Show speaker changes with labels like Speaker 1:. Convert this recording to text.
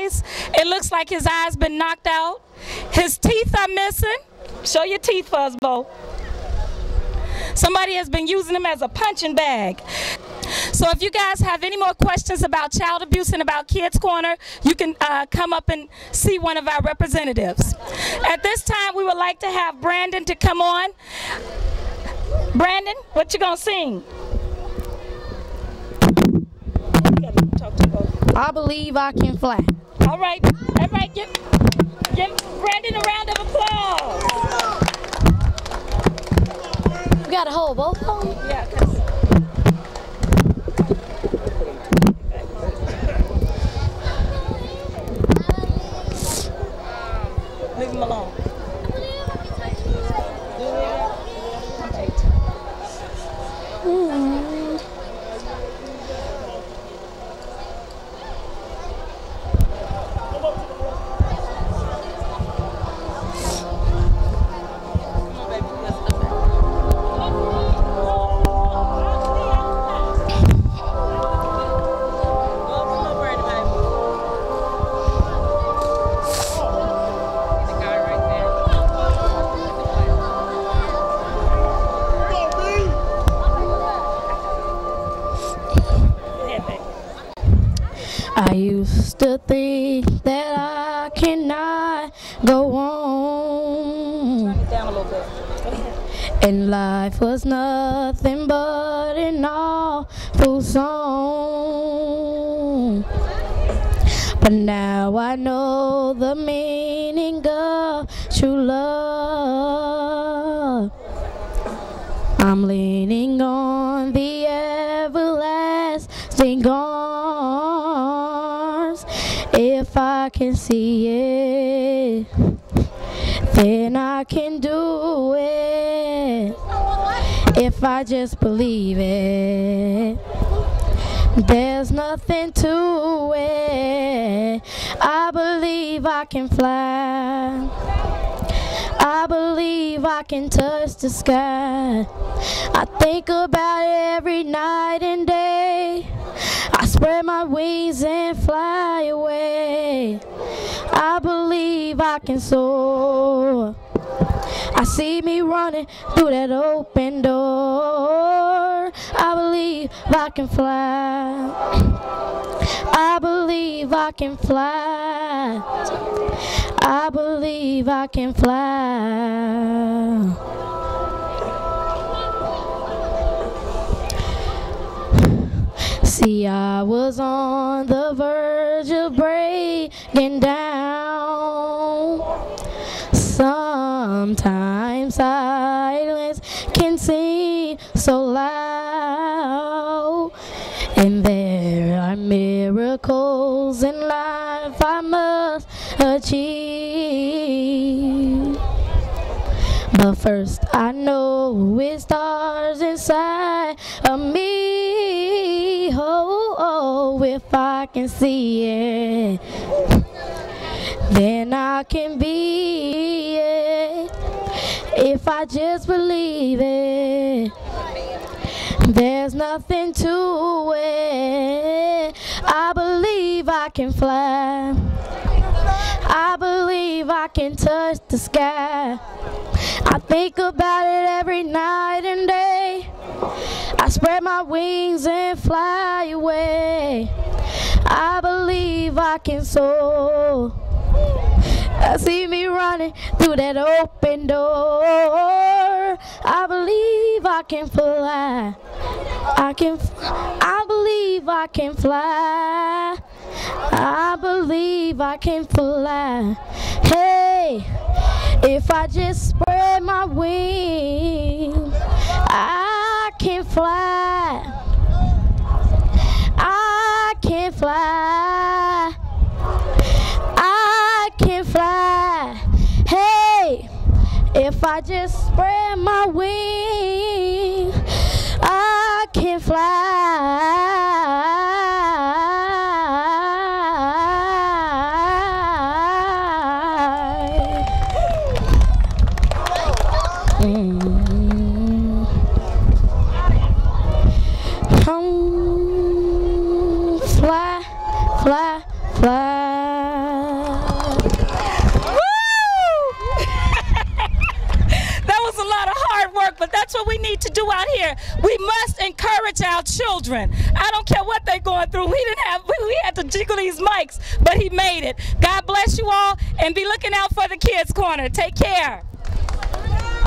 Speaker 1: eyes. It looks like his eyes been knocked out. His teeth are missing. Show your teeth, Fuzzbo. Somebody has been using him as a punching bag. So if you guys have any more questions about child abuse and about Kidz Korna, you can come up and see one of our representatives. At this time, we would like to have Brandon to come on. Brandon, what you gonna sing?
Speaker 2: I believe I can fly.
Speaker 1: All right, give Brandon a round of applause.
Speaker 2: You gotta hold both of them?
Speaker 1: Yeah. Leave him alone.
Speaker 2: I used to think that I cannot go on,
Speaker 1: Turn it down a little bit. Go ahead.
Speaker 2: and life was nothing but an awful song. But now I know the meaning of true love. I'm leaning on the everlasting arms. If I can see it, then I can do it. If I just believe it, there's nothing to it. I believe I can fly. I believe I can touch the sky. I think about it every night and day. I spread my wings and fly away. I believe I can soar. I see me running through that open door. I believe I can fly. I believe I can fly. I believe I can fly. See, I was on the verge of breaking down. Sometimes silence can seem so loud, and there are miracles in life I must achieve. But first I know it starts inside of me. Oh, if I can see it, then I can be it. If I just believe it, there's nothing to it. I believe I can fly. I believe I can touch the sky. I think about it every night and day. I spread my wings and fly away. I believe I can soar. I see me running through that open door. I believe I can fly. I believe I can fly. I believe I can fly. Hey, if I just spread my wings, I can fly. I can fly. I can fly. Hey, if I just spread my wings, I can fly. Fly, fly, fly.
Speaker 1: hard work, but that's what we need to do out here. We must encourage our children. I don't care what they're going through. We had to jiggle these mics, but he made it. God bless you all, and be looking out for the Kidz Korna. Take care.